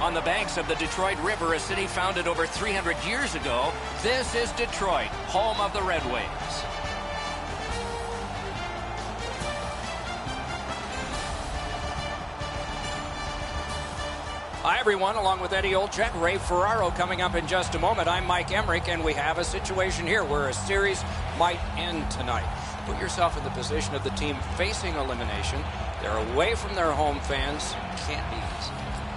On the banks of the Detroit River, a city founded over 300 years ago, this is Detroit, home of the Red Wings. Hi, everyone. Along with Eddie Olczyk, Ray Ferraro coming up in just a moment. I'm Mike Emmerich, and we have a situation here where a series might end tonight. Put yourself in the position of the team facing elimination. They're away from their home fans. Can't be easy.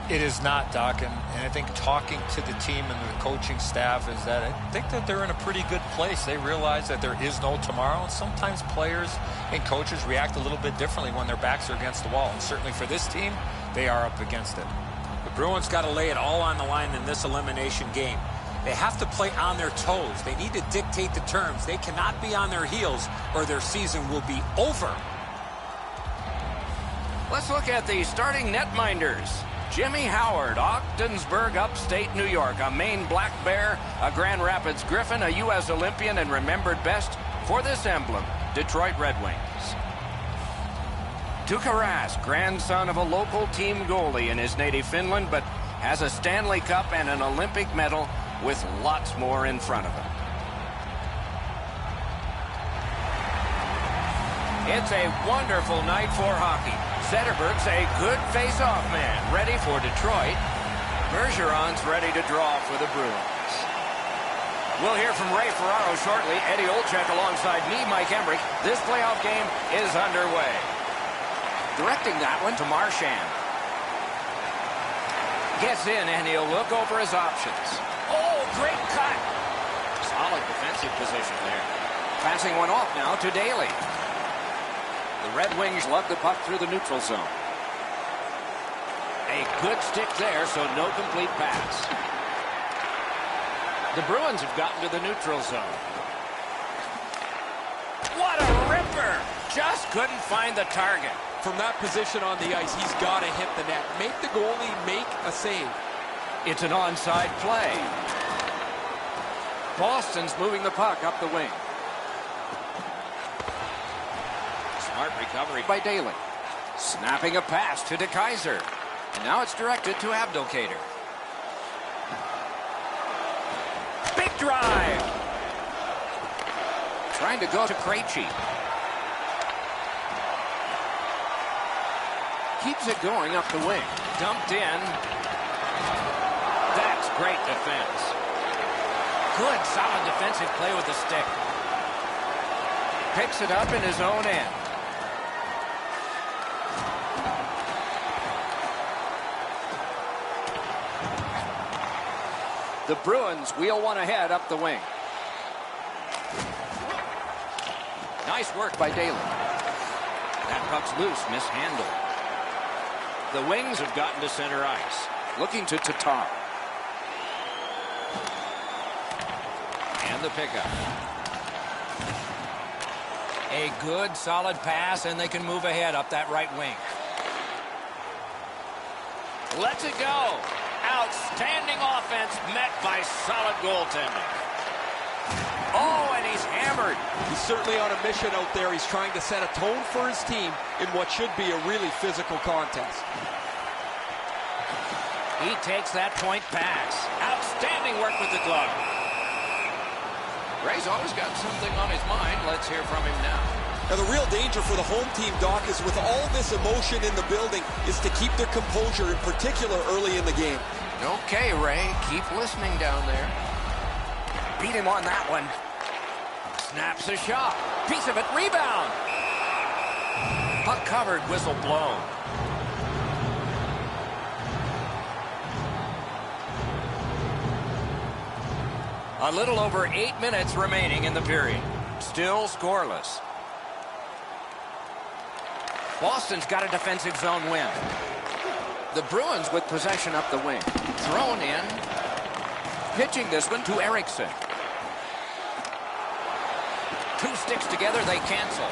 It is not, Doc, and I think talking to the team and the coaching staff is that I think that they're in a pretty good place. They realize that there is no tomorrow, and sometimes players and coaches react a little bit differently when their backs are against the wall, and certainly for this team, they are up against it. The Bruins got to lay it all on the line in this elimination game. They have to play on their toes. They need to dictate the terms. They cannot be on their heels or their season will be over. Let's look at the starting netminders. Jimmy Howard, Ogdensburg, upstate New York, a Maine Black Bear, a Grand Rapids Griffin, a U.S. Olympian, and remembered best for this emblem, Detroit Red Wings. Tuukka Rask, grandson of a local team goalie in his native Finland, but has a Stanley Cup and an Olympic medal with lots more in front of him. It's a wonderful night for hockey. Zetterberg's a good face-off man, ready for Detroit. Bergeron's ready to draw for the Bruins. We'll hear from Ray Ferraro shortly. Eddie Olczyk alongside me, Mike Emmerich. This playoff game is underway. Directing that one to Marchand. Gets in, and he'll look over his options. Oh, great cut! Solid defensive position there. Passing one off now to Daly. The Red Wings lug the puck through the neutral zone. A good stick there, so no complete pass. The Bruins have gotten to the neutral zone. What a ripper! Just couldn't find the target. From that position on the ice, he's got to hit the net. Make the goalie make a save. It's an onside play. Boston's moving the puck up the wing. Smart recovery by Daly. Snapping a pass to DeKaiser. And now it's directed to Abdelkader. Big drive. Trying to go to Krejci. Keeps it going up the wing. Dumped in. That's great defense. Good, solid defensive play with the stick. Picks it up in his own end. The Bruins wheel one ahead up the wing. Nice work by Daly. That puck's loose, mishandled. The Wings have gotten to center ice. Looking to Tatar. And the pickup. A good, solid pass, and they can move ahead up that right wing. Lets it go. Outstanding offense met by solid goaltending. Oh, and he's hammered. He's certainly on a mission out there. He's trying to set a tone for his team in what should be a really physical contest. He takes that point pass. Outstanding work with the glove. Ray's always got something on his mind. Let's hear from him now. Now, the real danger for the home team, Doc, is with all this emotion in the building, is to keep their composure, in particular early in the game. Okay, Ray, keep listening down there. Beat him on that one. Snaps a shot. Piece of it, rebound. Puck covered, whistle blown. A little over 8 minutes remaining in the period. Still scoreless. Boston's got a defensive zone win. The Bruins with possession up the wing. Thrown in. Pitching this one to Eriksson. Two sticks together, they cancel.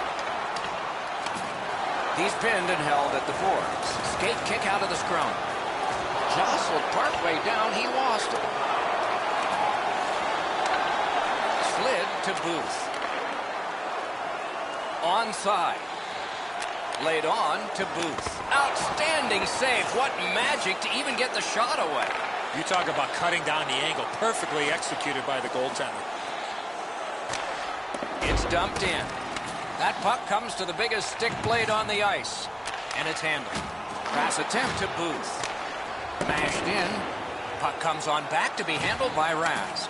He's pinned and held at the boards. Skate kick out of the scrum. Jostled partway down, he lost it. Slid to Booth. Onside. Laid on to Booth. Outstanding save. What magic to even get the shot away. You talk about cutting down the angle. Perfectly executed by the goaltender. It's dumped in. That puck comes to the biggest stick blade on the ice. And it's handled. Pass attempt to Booth. Mashed in. Puck comes on back to be handled by Raz.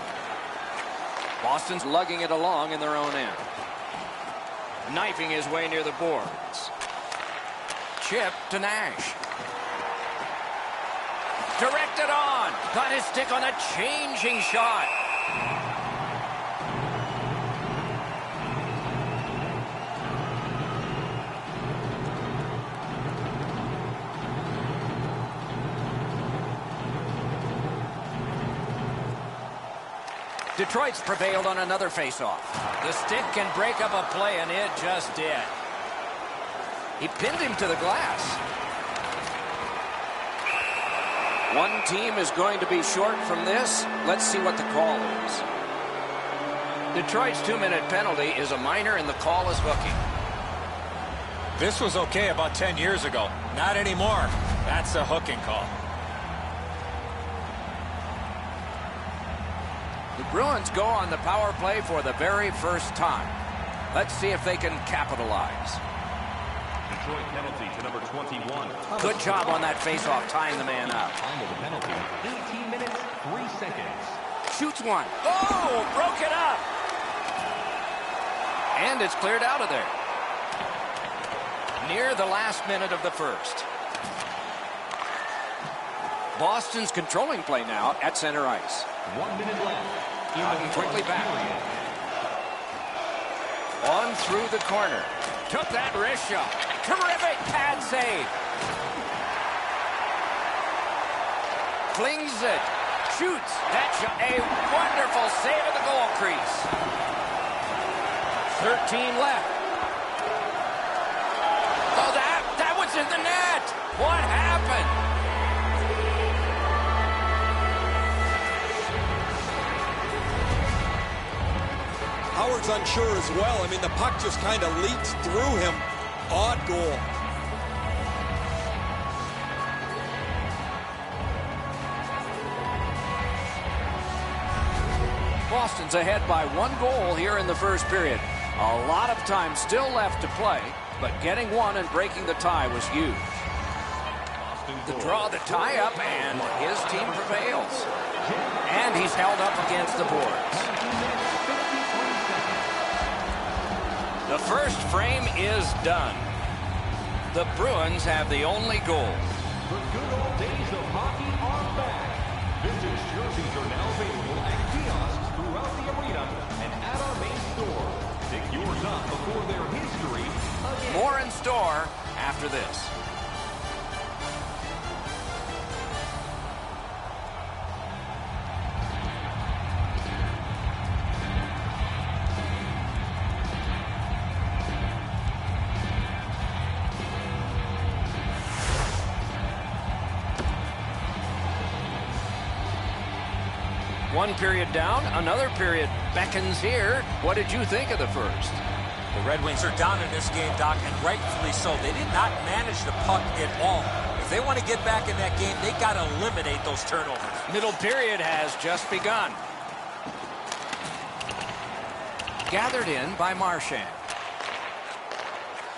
Boston's lugging it along in their own end. Knifing his way near the boards. Chip to Nash. Directed on. Got his stick on a changing shot. Detroit's prevailed on another faceoff. The stick can break up a play, and it just did. He pinned him to the glass. One team is going to be short from this. Let's see what the call is. Detroit's 2-minute penalty is a minor, and the call is hooking. This was okay about 10 years ago. Not anymore. That's a hooking call. The Bruins go on the power play for the very first time. Let's see if they can capitalize. Detroit penalty to number 21. Good job on that faceoff, tying the man up. Time of the penalty, 18 minutes, 3 seconds. Shoots one. Oh, broke it up. And it's cleared out of there. Near the last minute of the first. Boston's controlling play now at center ice. 1 minute left. Quickly back. On through the corner. Took that wrist shot. Terrific pad save. Flings it. Shoots. That's a wonderful save at the goal crease. 13 left. Oh, that was in the net. What happened? Howard's unsure as well. I mean, the puck just kind of leaks through him. Odd goal. Boston's ahead by 1 goal here in the first period. A lot of time still left to play, but getting one and breaking the tie was huge. The draw, the tie-up, and his team prevails. And he's held up against the boards. The first frame is done. The Bruins have the only goal. The good old days of hockey are back. Vintage jerseys are now available at kiosks throughout the arena and at our main store. Pick yours up before their history again. More in store after this. One period down, another period beckons here. What did you think of the first? The Red Wings are down in this game, Doc, and rightfully so. They did not manage the puck at all. If they want to get back in that game, they got to eliminate those turnovers. Middle period has just begun. Gathered in by Marchand.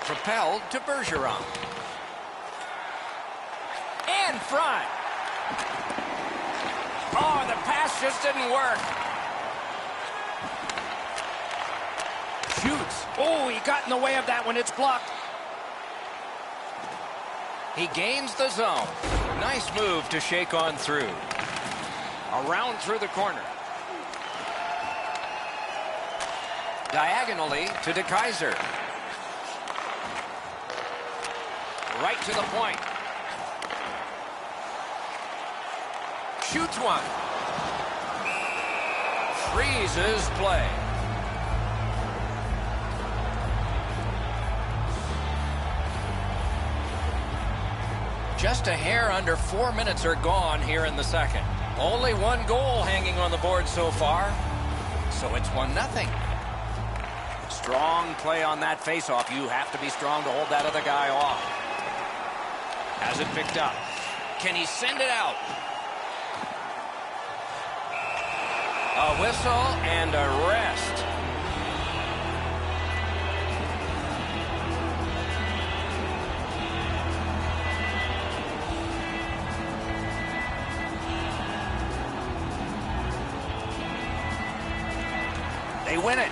Propelled to Bergeron. And front. Oh, the pass just didn't work. Shoots. Oh, he got in the way of that one. It's blocked. He gains the zone. Nice move to shake on through. Around through the corner. Diagonally to DeKaiser. Right to the point. Shoots one. Freezes play. Just a hair under 4 minutes are gone here in the second. Only 1 goal hanging on the board so far. So it's 1-0. Strong play on that faceoff. You have to be strong to hold that other guy off. Has it picked up. Can he send it out? A whistle and a rest. They win it.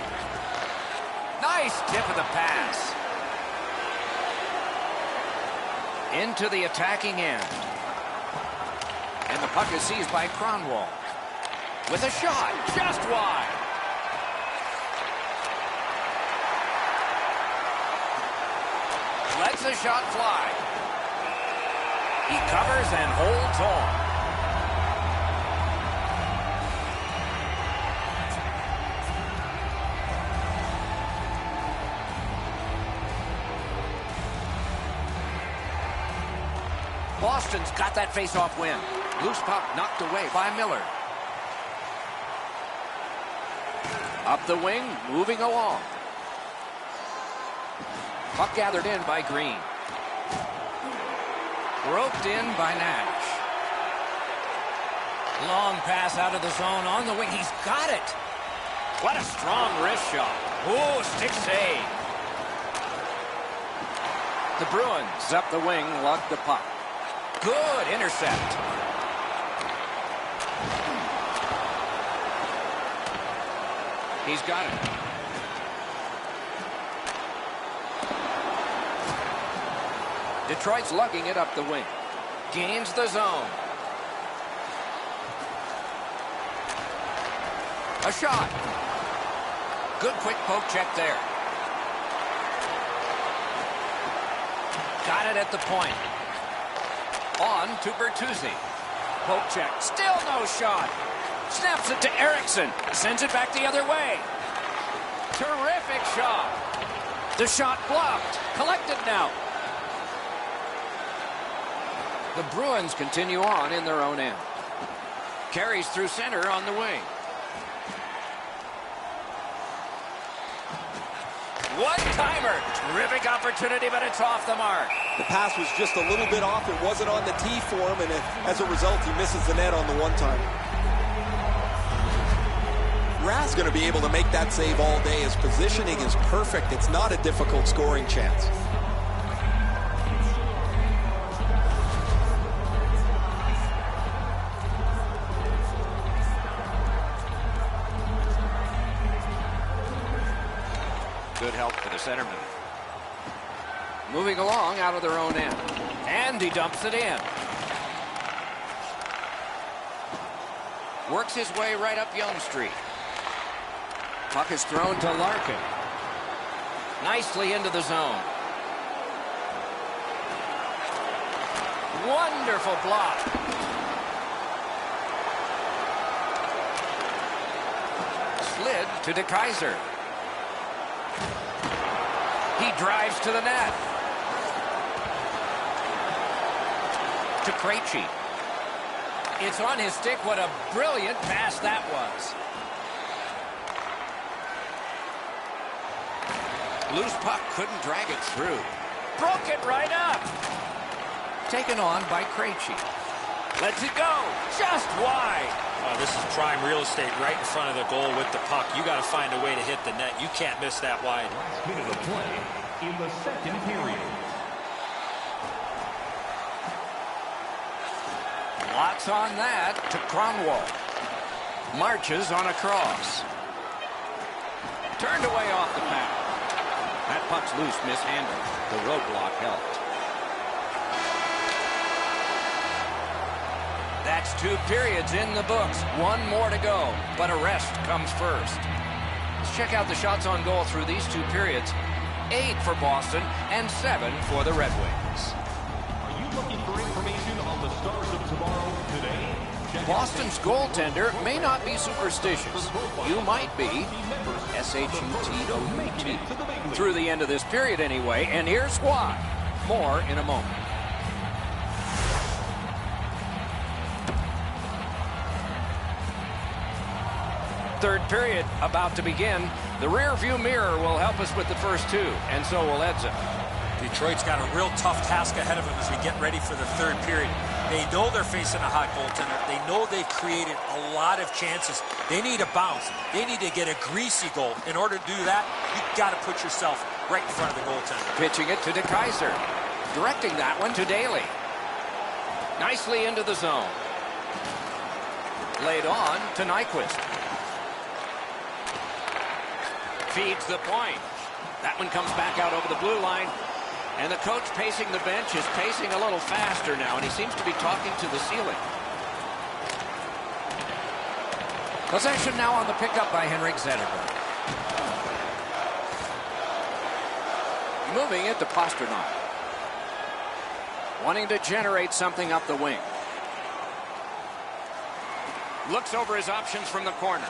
Nice tip of the pass. Into the attacking end. And the puck is seized by Kronwall. With a shot, just wide. Lets the shot fly. He covers and holds on. Boston's got that face-off win. Loose puck knocked away by Miller. Up the wing, moving along. Puck gathered in by Green. Roped in by Nash. Long pass out of the zone on the wing. He's got it. What a strong wrist shot. Ooh, stick save. The Bruins up the wing, lug the puck. Good intercept. He's got it. Detroit's lugging it up the wing. Gains the zone. A shot. Good quick poke check there. Got it at the point. On to Bertuzzi. Poke check. Still no shot. Snaps it to Erickson. Sends it back the other way. Terrific shot. The shot blocked. Collected now. The Bruins continue on in their own end. Carries through center on the wing. One-timer. Terrific opportunity, but it's off the mark. The pass was just a little bit off. It wasn't on the tee for him, and as a result, he misses the net on the one-timer. Rath's going to be able to make that save all day. His positioning is perfect. It's not a difficult scoring chance. Good help for the centerman. Moving along out of their own end. And he dumps it in. Works his way right up Yonge Street. Puck is thrown to Larkin. Nicely into the zone. Wonderful block. Slid to DeKaiser. He drives to the net. To Krejci. It's on his stick. What a brilliant pass that was. Loose puck, couldn't drag it through. Broke it right up. Taken on by Krejci. Lets it go. Just wide. This is prime real estate right in front of the goal with the puck. You got to find a way to hit the net. You can't miss that wide. Last minute of play in the second period. Lots on that to Kronwall. Marches on a cross. Turned away off the pad. That puck's loose, mishandled. The roadblock helped. That's 2 periods in the books. 1 more to go, but a rest comes first. Let's check out the shots on goal through these 2 periods. 8 for Boston and 7 for the Red Wings. Are you looking for information on the stars of tomorrow today? Boston's goaltender may not be superstitious. You might be. S-H-U-T-O-U-T. Through the end of this period anyway, and here's why. More in a moment. Third period about to begin. The rear view mirror will help us with the first two, and so will Edson. Detroit's got a real tough task ahead of them as we get ready for the third period. They know they're facing a hot goaltender. They know they've created a lot of chances. They need a bounce. They need to get a greasy goal. In order to do that, you've got to put yourself right in front of the goaltender. Pitching it to DeKaiser. Directing that one to Daly. Nicely into the zone. Laid on to Nyquist. Feeds the point. That one comes back out over the blue line. And the coach pacing the bench is pacing a little faster now, and he seems to be talking to the ceiling. Possession now on the pickup by Henrik Zetterberg. Moving it to Pasternak. Wanting to generate something up the wing. Looks over his options from the corner.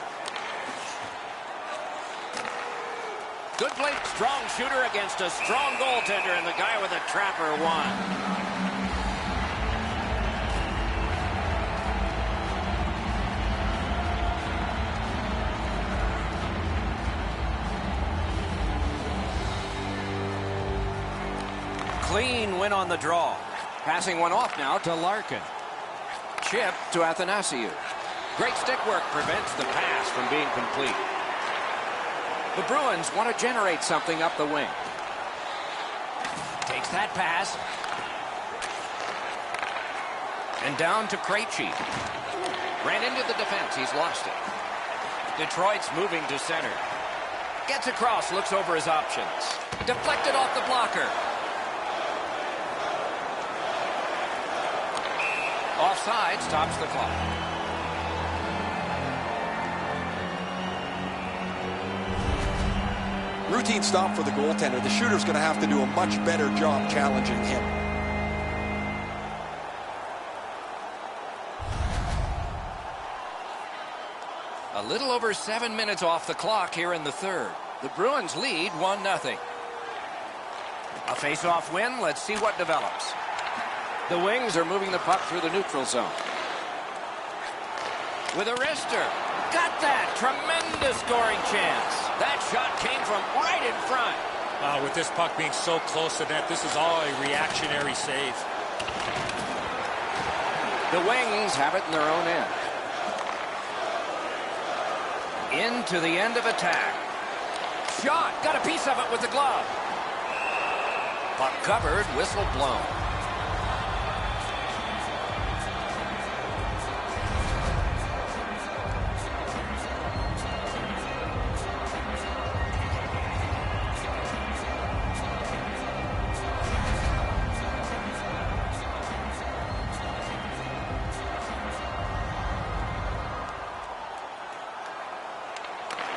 Good play, strong shooter against a strong goaltender, and the guy with a trapper won. Clean win on the draw. Passing one off now to Larkin. Chip to Athanasiou. Great stick work prevents the pass from being complete. The Bruins want to generate something up the wing. Takes that pass. And down to Krejci. Ran into the defense. He's lost it. Detroit's moving to center. Gets across. Looks over his options. Deflected off the blocker. Offside stops the clock. Routine stop for the goaltender. The shooter's going to have to do a much better job challenging him. A little over 7 minutes off the clock here in the third. The Bruins lead 1-0. A face-off win. Let's see what develops. The Wings are moving the puck through the neutral zone. With a wrister. Got that. Tremendous scoring chance. That shot came from right in front. With this puck being so close to net, this is all a reactionary save. The Wings have it in their own end. Into the end of attack. Shot. Got a piece of it with the glove. Puck covered. Whistle blown.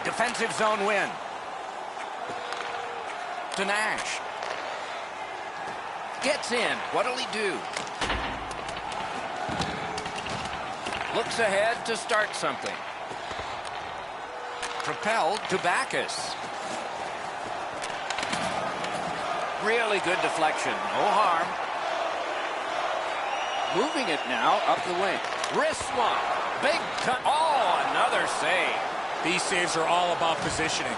Defensive zone win. To Nash. Gets in. What'll he do? Looks ahead to start something. Propelled to Backus. Really good deflection. No harm. Moving it now up the wing. Wrist swap. Big cut. Oh, another save. These saves are all about positioning.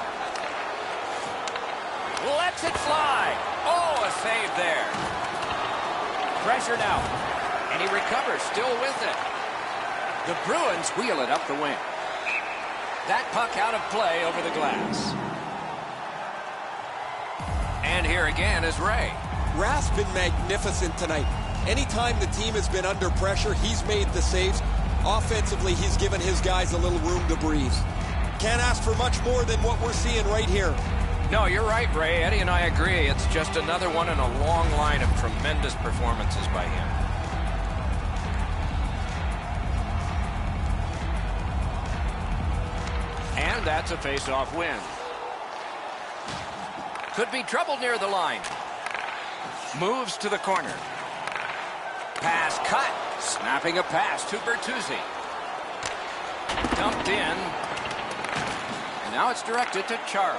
Lets it fly. Oh, a save there. Pressured out. And he recovers, still with it. The Bruins wheel it up the wing. That puck out of play over the glass. And here again is Ray. Rath's been magnificent tonight. Anytime the team has been under pressure, he's made the saves. Offensively, he's given his guys a little room to breathe. Can't ask for much more than what we're seeing right here. No, you're right, Ray. Eddie and I agree. It's just another one in a long line of tremendous performances by him. And that's a face-off win. Could be trouble near the line. Moves to the corner. Pass cut. Snapping a pass to Bertuzzi. Dumped in. And now it's directed to Chara.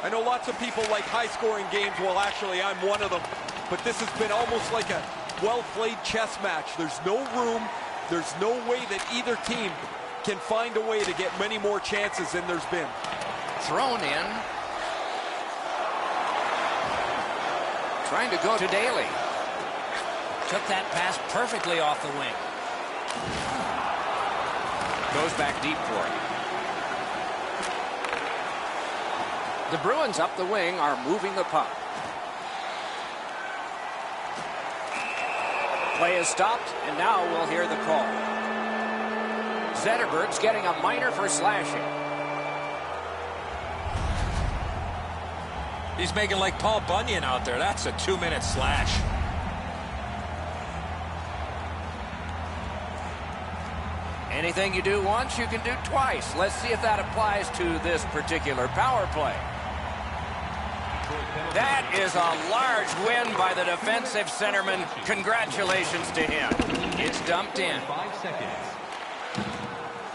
I know lots of people like high-scoring games. Well, actually, I'm one of them. But this has been almost like a well-played chess match. There's no room. There's no way that either team can find a way to get many more chances than there's been. Thrown in. Trying to go to Daly. Took that pass perfectly off the wing. Goes back deep for it. The Bruins up the wing are moving the puck. Play is stopped, and now we'll hear the call. Zetterberg's getting a minor for slashing. He's making like Paul Bunyan out there. That's a 2-minute slash. Anything you do once, you can do twice. Let's see if that applies to this particular power play. That is a large win by the defensive centerman. Congratulations to him. It's dumped in. 5 seconds.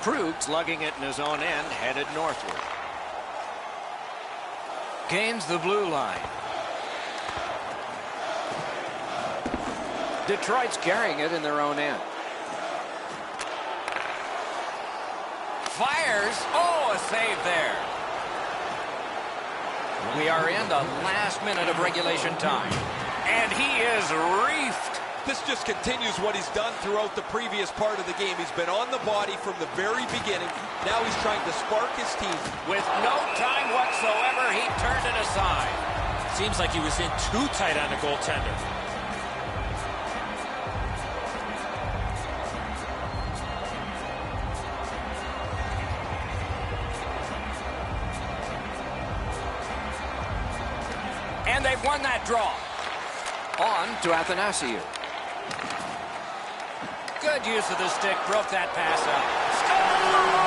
Krug's lugging it in his own end, headed northward. Gains the blue line. Detroit's carrying it in their own end. Fires. Oh, a save there. We are in the last minute of regulation time. And he is reefed. This just continues what he's done throughout the previous part of the game. He's been on the body from the very beginning. Now he's trying to spark his team. With no time whatsoever, he turned it aside. Seems like he was in too tight on the goaltender. And they've won that draw. On to Athanasiou. Good use of the stick. Broke that pass up. Score!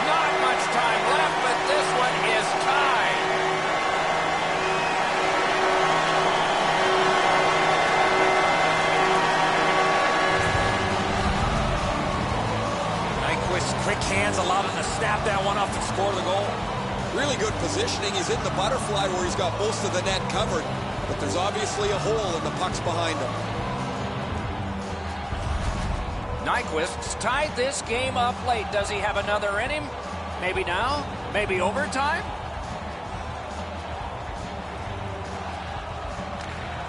Not much time left, but this one is tied. Nyquist's quick hands allowed him to snap that one up and score the goal. Really good positioning. He's in the butterfly where he's got most of the net covered. But there's obviously a hole and the puck's behind him. Nyquist's tied this game up late. Does he have another in him? Maybe now? Maybe overtime?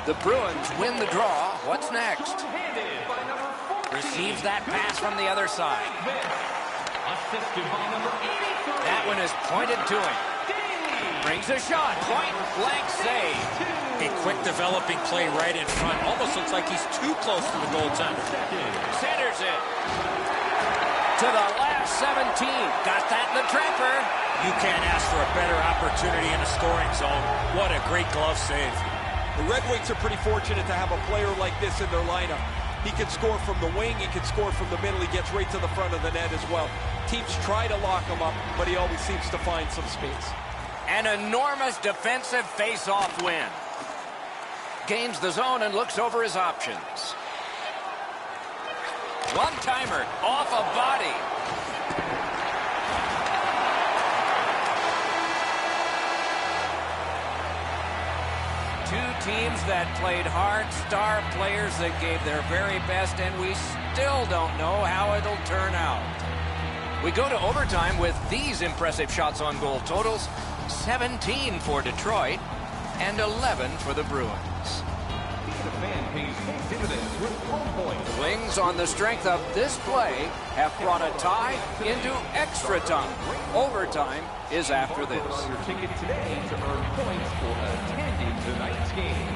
The Bruins win the draw. What's next? Receives that pass from the other side. Assisted by number 83. That one is pointed to him. Brings a shot. Point blank save. A quick developing play right in front. Almost looks like he's too close to the goaltender. Centers it. To the last 17. Got that in the trapper. You can't ask for a better opportunity in the scoring zone. What a great glove save. The Red Wings are pretty fortunate to have a player like this in their lineup. He can score from the wing. He can score from the middle. He gets right to the front of the net as well. Teams try to lock him up, but he always seems to find some space. An enormous defensive face-off win. Gains the zone and looks over his options. One-timer off a body. Two teams that played hard, star players that gave their very best, and we still don't know how it'll turn out. We go to overtime with these impressive shots on goal totals. 17 for Detroit and 11 for the Bruins. Being a fan pays big dividends with home points. The Wings, on the strength of this play, have brought a tie into extra time. Overtime is after this. On your ticket today to earn points for attending tonight's game.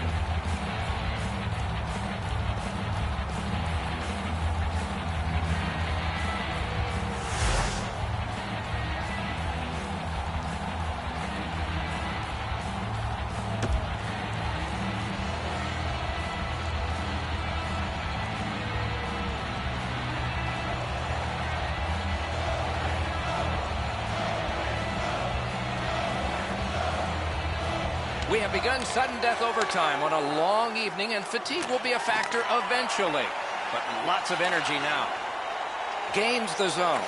We have begun sudden death overtime on a long evening, and fatigue will be a factor eventually. But lots of energy now. Gains the zone.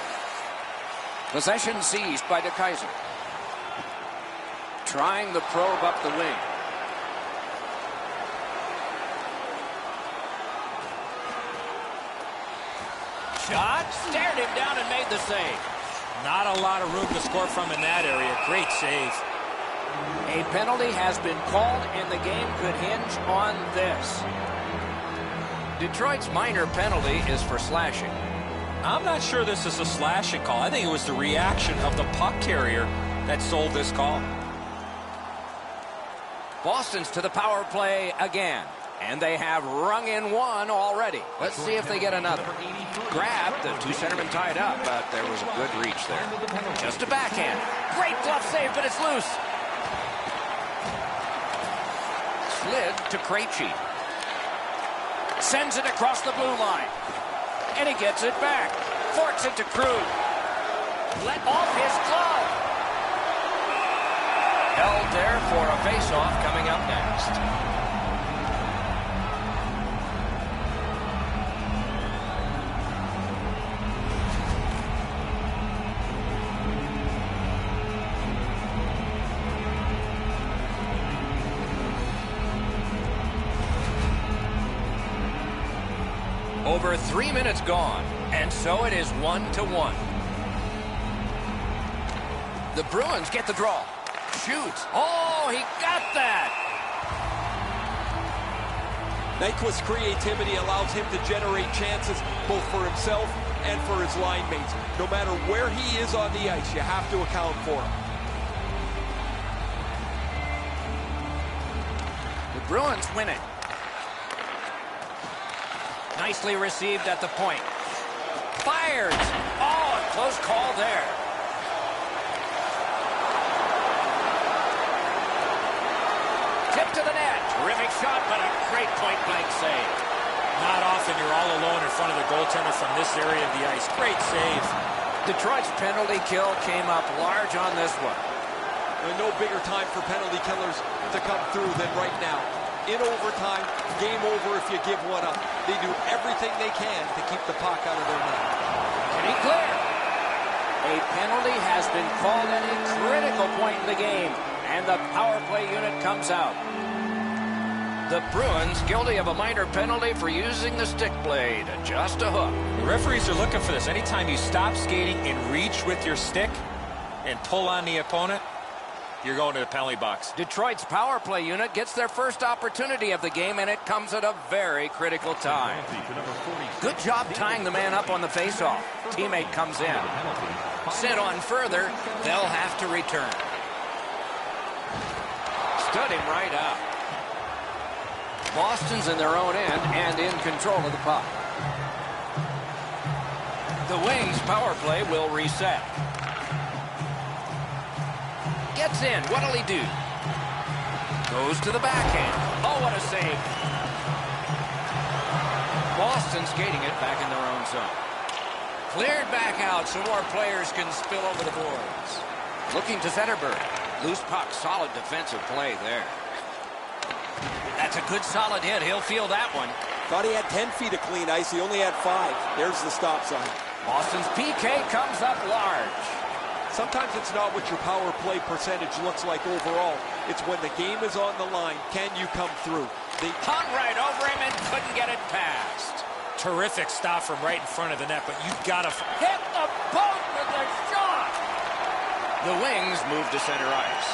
Possession seized by De Kaiser. Trying the probe up the wing. shot, stared him down and made the save. Not a lot of room to score from in that area. Great save. A penalty has been called, and the game could hinge on this. Detroit's minor penalty is for slashing. I'm not sure this is a slashing call. I think it was the reaction of the puck carrier that sold this call. Boston's to the power play again, and they have rung in one already. Let's see if they get another. Grab, the two centermen tied up, but there was a good reach there. Just a backhand. Great glove save, but it's loose. Slid to Krejci. Sends it across the blue line. And he gets it back. Forks it to Krug. Let off his glove. Held there for a face-off coming up next. Over 3 minutes gone, and so it is 1-1. The Bruins get the draw. Shoots. Oh, he got that! Nyquist's creativity allows him to generate chances both for himself and for his line mates. No matter where he is on the ice, you have to account for him. The Bruins win it. Nicely received at the point. Fires. Oh, a close call there. Tip to the net. Terrific shot, but a great point-blank save. Not often you're all alone in front of the goaltender from this area of the ice. Great save. Detroit's penalty kill came up large on this one. No bigger time for penalty killers to come through than right now. In overtime, game over if you give one up. They do everything they can to keep the puck out of their net. Can he clear? A penalty has been called at a critical point in the game, and the power play unit comes out. The Bruins guilty of a minor penalty for using the stick blade. Just a hook. The referees are looking for this. Anytime you stop skating and reach with your stick and pull on the opponent, you're going to the penalty box. Detroit's power play unit gets their first opportunity of the game, and it comes at a very critical time. Good job tying the man up on the faceoff. Teammate comes in. Sent on further, they'll have to return. Stood him right up. Boston's in their own end and in control of the puck. The Wings power play will reset. Gets in. What'll he do? Goes to the backhand. Oh, what a save. Boston skating it back in their own zone. Cleared back out so more players can spill over the boards. Looking to Zetterberg. Loose puck. Solid defensive play there. That's a good solid hit. He'll feel that one. Thought he had 10 feet of clean ice. He only had 5. There's the stop sign. Boston's PK comes up large. Sometimes it's not what your power play percentage looks like overall. It's when the game is on the line. Can you come through? They hung right over him and couldn't get it past. Terrific stop from right in front of the net, but you've got to hit the post with a shot. The Wings move to center ice.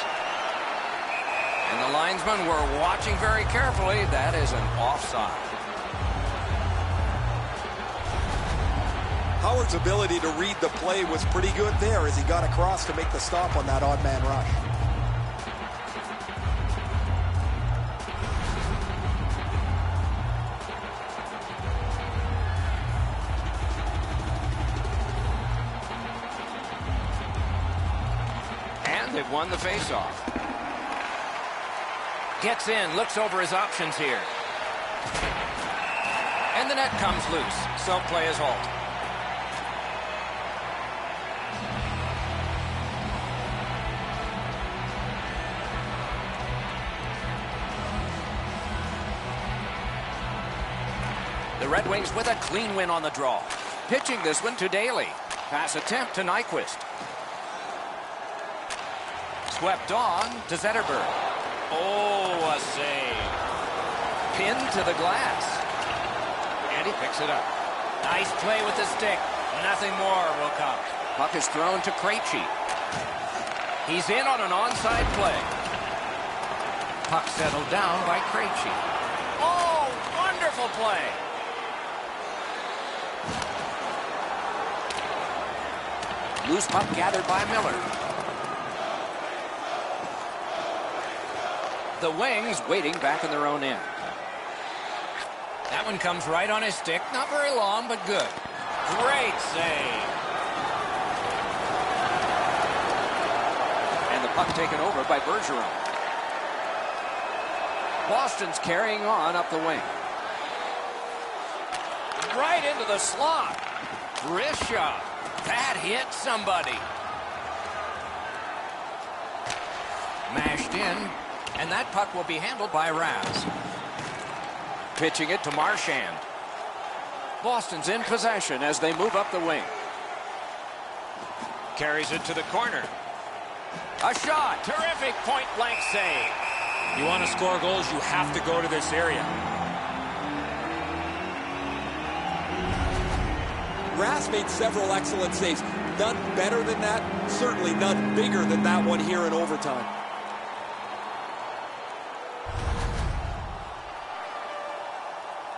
And the linesmen were watching very carefully. That is an offside. Howard's ability to read the play was pretty good there as he got across to make the stop on that odd man rush. And they've won the faceoff. Gets in, looks over his options here. And the net comes loose, so play is halted. The Red Wings with a clean win on the draw. Pitching this one to Daly. Pass attempt to Nyquist. Swept on to Zetterberg. Oh, a save. Pinned to the glass. And he picks it up. Nice play with the stick. Nothing more will come. Puck is thrown to Krejci. He's in on an onside play. Puck settled down by Krejci. Oh, wonderful play. Loose puck gathered by Miller. The Wings waiting back in their own end. That one comes right on his stick. Not very long, but good. Great save. And the puck taken over by Bergeron. Boston's carrying on up the wing. Right into the slot. Wrist shot. That hit somebody. Mashed in, and that puck will be handled by Raz. Pitching it to Marchand. Boston's in possession as they move up the wing. Carries it to the corner. A shot. Terrific point-blank save. You want to score goals, you have to go to this area. Raz made several excellent saves. None better than that. Certainly none bigger than that one here in overtime.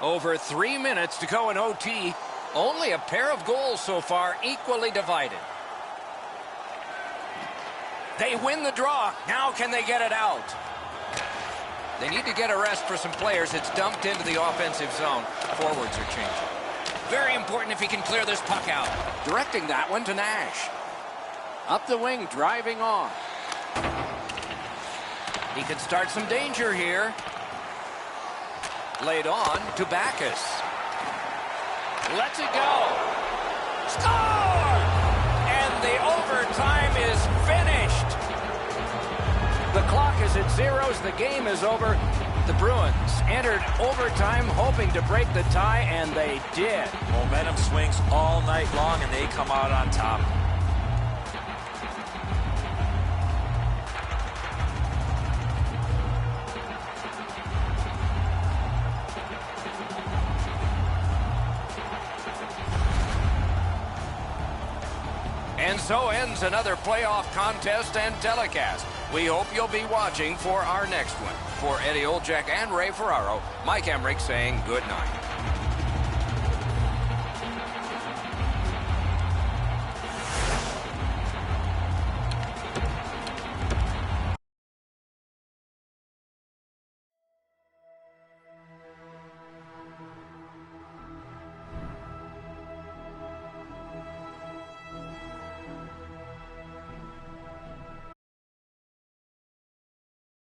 Over 3 minutes to go in OT. Only a pair of goals so far, equally divided. They win the draw. Now can they get it out? They need to get a rest for some players. It's dumped into the offensive zone. Forwards are changing. Very important if he can clear this puck out. Directing that one to Nash. Up the wing, driving on. He can start some danger here. Laid on to Backus. Lets it go. Score! And the overtime is finished. The clock is at zeros. The game is over. The Bruins entered overtime hoping to break the tie, and they did. Momentum swings all night long, and they come out on top. And so ends another playoff contest and telecast. We hope you'll be watching for our next one. For Eddie Olczyk and Ray Ferraro, Mike Emmerich saying good night.